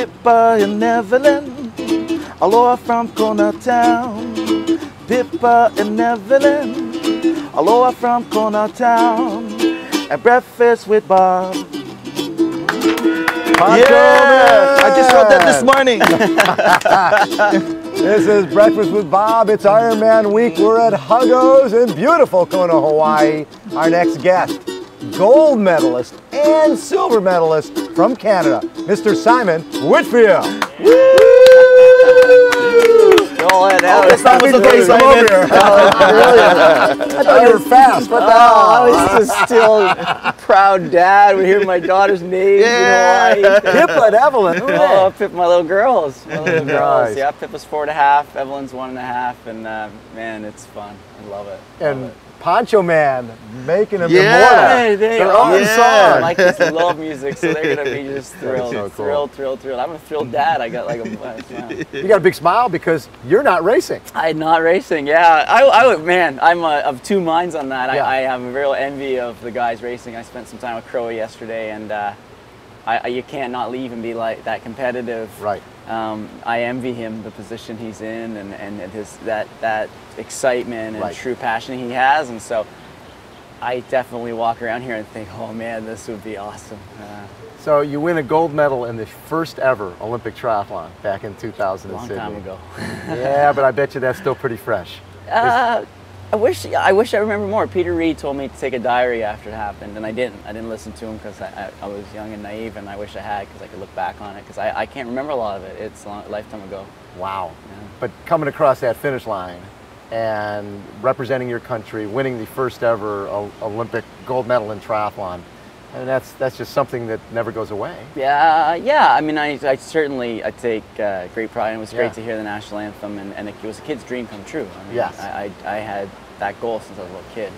Pippa and Evelyn, aloha from Kona Town. Pippa and Evelyn, aloha from Kona Town. And breakfast with Bob. Yeah, I just wrote that this morning. This is Breakfast with Bob. It's Ironman week. We're at Huggo's in beautiful Kona, Hawaii. Our next guest, gold medalist and silver medalist from Canada, Mr. Simon Whitfield. Woo! I thought it was okay, Simon. I thought you were fast. What the hell? I was just still proud dad. We hear my daughter's name. Yeah. You know, Pippa and Evelyn. Who are oh, Pip, my little girls. My little girls. Nice. Yeah, Pippa's 4.5. Evelyn's 1.5. And man, it's fun. I love it. and Poncho Man making them Yeah. immortal. Hey, Their own Yeah. song. My kids love music, so they're gonna be just thrilled, so cool. thrilled. I'm a thrilled dad. I got like a smile. You got a big smile because you're not racing. I'm not racing. Yeah, I would. Man, I'm of two minds on that. Yeah. I have a real envy of the guys racing. I spent some time with Crowe yesterday, and you can't not leave and be like that competitive. Right. I envy him the position he's in, and his that excitement and Right. true passion he has, and so I definitely walk around here and think, oh man, this would be awesome. So you win a gold medal in the first ever Olympic triathlon back in 2000 in Long Sydney. time ago. Yeah, but I bet you that's still pretty fresh. I wish I remember more. Peter Reed told me to take a diary after it happened, and I didn't. I didn't listen to him because I was young and naive, and I wish I had because I could look back on it because I can't remember a lot of it. It's a lifetime ago. Wow. Yeah. But coming across that finish line and representing your country, winning the first ever Olympic gold medal in triathlon, and that's just something that never goes away. Yeah. I mean, I certainly take great pride. And it was great Yeah. to hear the national anthem, and it was a kid's dream come true. I mean, Yes. I had that goal since I was a little kid.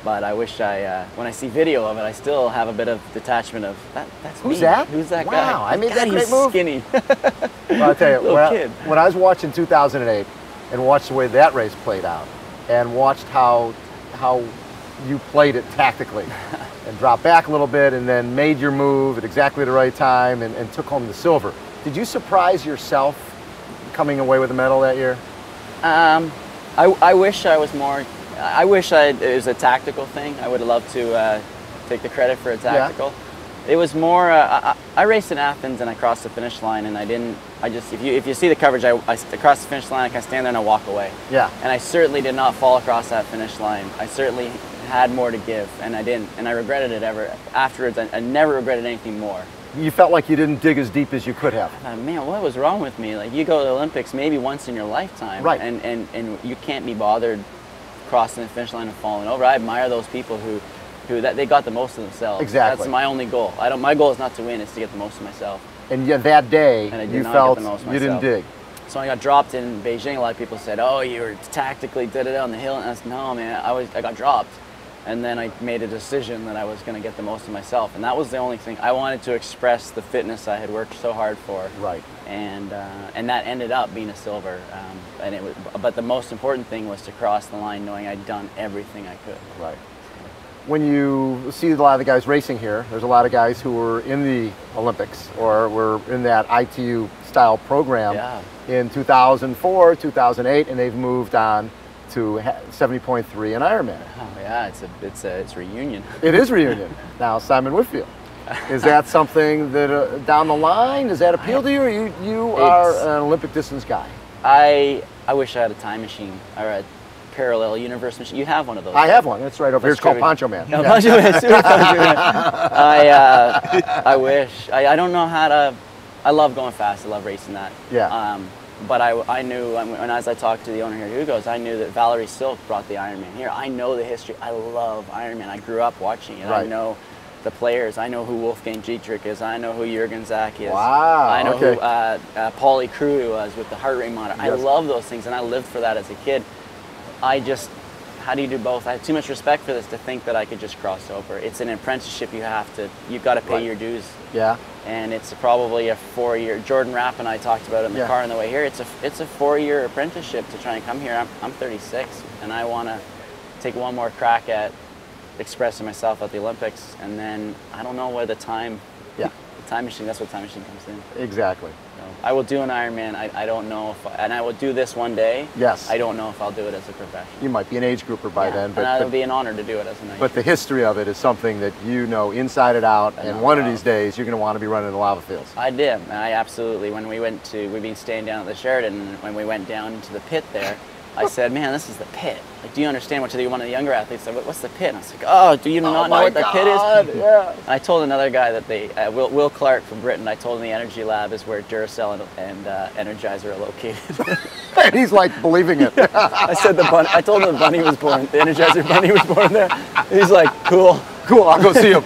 But I wish when I see video of it, I still have a bit of detachment of that's Who's me. that? Who's that Wow, guy? I made that God, great he's move. skinny. Well, I'll tell you, Little kid. when I was watching 2008 and watched the way that race played out and watched how you played it tactically and dropped back a little bit and then made your move at exactly the right time and took home the silver. Did you surprise yourself coming away with a medal that year? I wish I was more. I wish it was a tactical thing. I would have loved to take the credit for a tactical. It was more. I raced in Athens and I crossed the finish line, and I didn't. I just if you see the coverage, I crossed the finish line. I kind of stand there and I walk away. Yeah. And I certainly did not fall across that finish line. I certainly had more to give, and I didn't. And I regretted it ever afterwards. I never regretted anything more. You felt like you didn't dig as deep as you could have. Man, what was wrong with me? Like, you go to the Olympics maybe once in your lifetime, Right. And you can't be bothered crossing the finish line and falling over. I admire those people who that they got the most of themselves. Exactly. That's my only goal. My goal is not to win; it's to get the most of myself. And yet that day, And I did you not felt get the most you didn't myself. dig. So when I got dropped in Beijing, a lot of people said, "Oh, you were tactically did it on the hill," and I said, "No, man, I got dropped." And then I made a decision that I was going to get the most of myself, and that was the only thing. I wanted to express the fitness I had worked so hard for, Right. and that ended up being a silver. But the most important thing was to cross the line, knowing I'd done everything I could. Right. When you see a lot of the guys racing here, there's a lot of guys who were in the Olympics or were in that ITU style program in 2004, 2008, and they've moved on to 70.3 and Ironman. Oh yeah, it's reunion. It is reunion. Now, Simon Whitfield. Is that something that down the line, does that appeal to you, or you are an Olympic distance guy? I wish I had a time machine or a parallel universe machine. You have one of those. I have one. It's right over here. It's called Poncho Man. No, Poncho Man. Super Poncho Man. I wish. I don't know how to. I love going fast. I love racing that. Yeah. But I knew, and as I talked to the owner here, Hugo's, I knew that Valerie Silk brought the Ironman here. I know the history. I love Ironman. I grew up watching it. Right. I know the players. I know who Wolfgang Dietrich is. I know who Jürgen Zach is. Wow. I know okay. who Paulie Crew was with the heart rate monitor. Yes. I love those things, and I lived for that as a kid. How do you do both? I have too much respect for this to think that I could just cross over. It's an apprenticeship. You've got to pay your dues. Yeah. And it's probably a 4-year. Jordan Rapp and I talked about it in the car on the way here. It's a 4-year apprenticeship to try and come here. I'm 36, and I want to take one more crack at expressing myself at the Olympics, and then I don't know where the time time machine. That's what time machine comes in. Exactly. So I will do an Ironman. I don't know if, and I will do this one day. Yes. I don't know if I'll do it as a professional. You might be an age grouper by then, but it'll be an honor to do it as an age But the history of it is something that you know inside and out, and one of these days you're going to want to be running the lava fields. I did. I absolutely. When we went to, we've been staying down at the Sheraton, and when we went down to the pit there, I said, man, this is the pit. Like, do you understand what to do? One of the younger athletes said, what's the pit? And I was like, oh, do you not know what the pit is? Yeah. And I told another guy that Will Clark from Britain, I told him the Energy Lab is where Duracell and Energizer are located. And he's like believing it. I said I told him the bunny was born, the Energizer bunny was born there. He's like, cool. Cool, I'll go see him.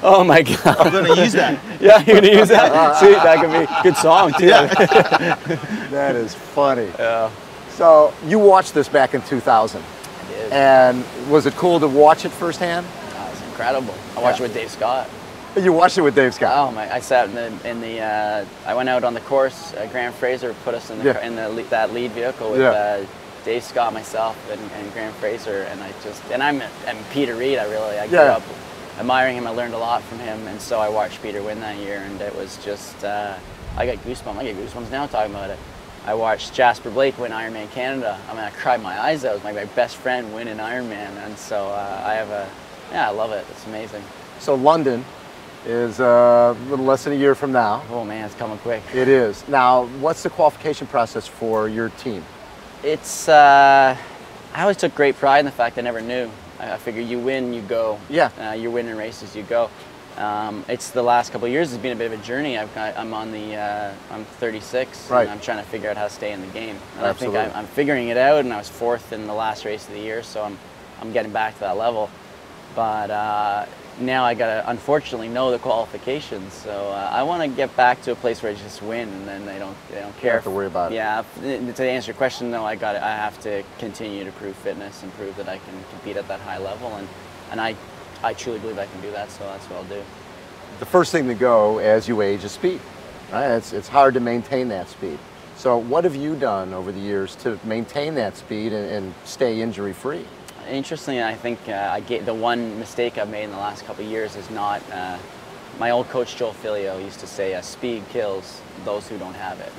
Oh my God. I'm going to use that. Yeah, you're going to use that? Sweet, that could be a good song too. Yeah. That is funny. Yeah. So you watched this back in 2000. I did. And was it cool to watch it firsthand? Oh, it's incredible. I watched it with Dave Scott. You watched it with Dave Scott? Oh my! I sat in the I went out on the course. Graham Fraser put us in the that lead vehicle with Dave Scott, myself, and Graham Fraser, and I'm Peter Reed. I grew up admiring him. I learned a lot from him, and so I watched Peter win that year, and it was just I got goosebumps. I get goosebumps now talking about it. I watched Jasper Blake win Ironman Canada. I mean, I cried my eyes out. It was my best friend win an Ironman, and so I love it. It's amazing. So London is a little less than a year from now. Oh man, it's coming quick. It is. Now, what's the qualification process for your team? It's, I always took great pride in the fact I never knew. I figure you win, you go. Yeah. You win in races, you go. It's the last couple of years, it's been a bit of a journey. I'm on the, I'm 36, right. And I'm trying to figure out how to stay in the game. And Absolutely. I think I'm figuring it out, and I was 4th in the last race of the year, so I'm getting back to that level. But now I gotta unfortunately know the qualifications, so I want to get back to a place where I just win, and then they don't care. You don't have to worry about it. Yeah. To answer your question, though, I have to continue to prove fitness and prove that I can compete at that high level, and I truly believe I can do that, so that's what I'll do. The first thing to go as you age is speed. Right? It's hard to maintain that speed. So what have you done over the years to maintain that speed and stay injury free? Interestingly, I think the one mistake I've made in the last couple of years is not. My old coach Joel Filio used to say, "Speed kills those who don't have it."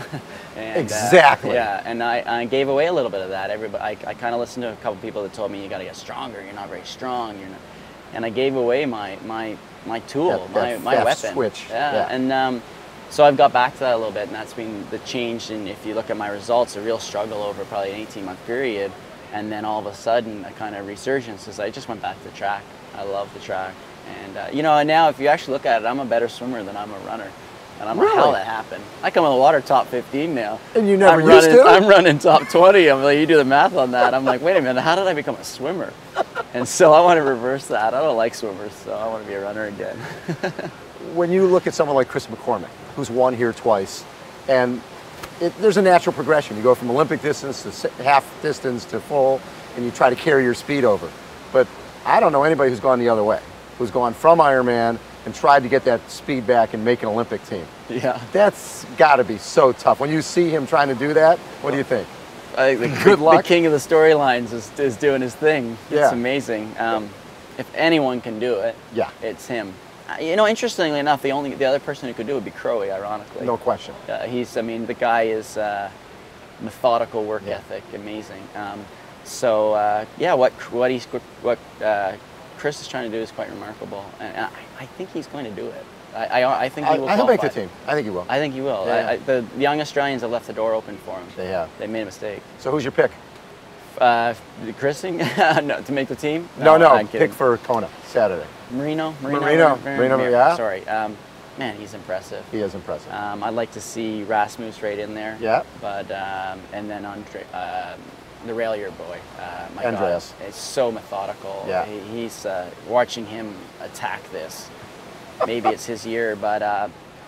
And, exactly. Yeah, and I gave away a little bit of that. I kind of listened to a couple people that told me you got to get stronger. You're not very strong. You're not, and I gave away my tool, my weapon. Switch. Yeah. And so I've got back to that a little bit, and that's been the change. And if you look at my results, a real struggle over probably an 18-month period. And then all of a sudden, a kind of resurgence is I just went back to the track. I love the track. And, you know, and now if you actually look at it, I'm a better swimmer than I'm a runner. And I don't know how that happened. I come in the water top 15 now. And you never used to? I'm running top 20. I'm like, you do the math on that. I'm like, wait a minute, how did I become a swimmer? And so I want to reverse that. I don't like swimmers, so I want to be a runner again. When you look at someone like Chris McCormick, who's won here twice, and there's a natural progression. You go from Olympic distance to half distance to full, and you try to carry your speed over. But I don't know anybody who's gone the other way, who's gone from Ironman and tried to get that speed back and make an Olympic team. Yeah. That's got to be so tough. When you see him trying to do that, what do you think? I think Good luck. The king of the storylines is doing his thing. Yeah. It's amazing. If anyone can do it, it's him. You know, interestingly enough, the other person who could do it would be Crowe, ironically. No question. The guy is methodical work ethic, amazing. What Chris is trying to do is quite remarkable, and I think he's going to do it. I think he will. He'll make the team. I think he will. I think he will. Yeah. The young Australians have left the door open for him. They have. They made a mistake. So who's your pick? Chrising? No, to make the team? No, pick for Kona Saturday. Marino, yeah. Sorry. Man, he's impressive. He is impressive. I'd like to see Rasmus right in there. Yeah. But and then Andre, the Railier boy, my Andreas. God, it's so methodical. Yeah. He's watching him attack this. Maybe it's his year, but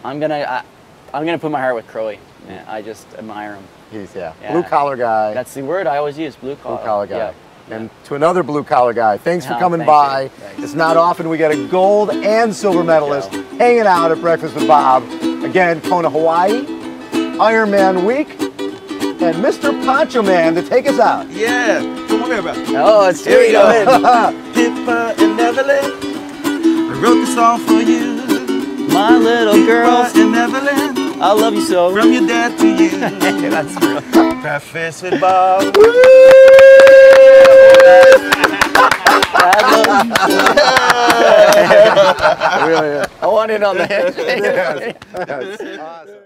I'm gonna put my heart with Crowe. Yeah, I just admire him. He's blue collar guy. That's the word I always use, blue collar. Blue collar guy. Yeah. And to another blue collar guy, thanks for coming thank by. you. Thanks. It's not often we get a gold and silver medalist hanging out at Breakfast with Bob. Again, Kona, Hawaii, Ironman week, and Mr. Poncho Man to take us out. Yeah, come on here, bro. Oh, it's Here we go. go. Pippa and Neverland, I wrote the song for you. My little girls. Pippa and Evelyn, I love you so. from your dad to you. That's real. Preface with Bob. I want it on the head. Yes. Awesome.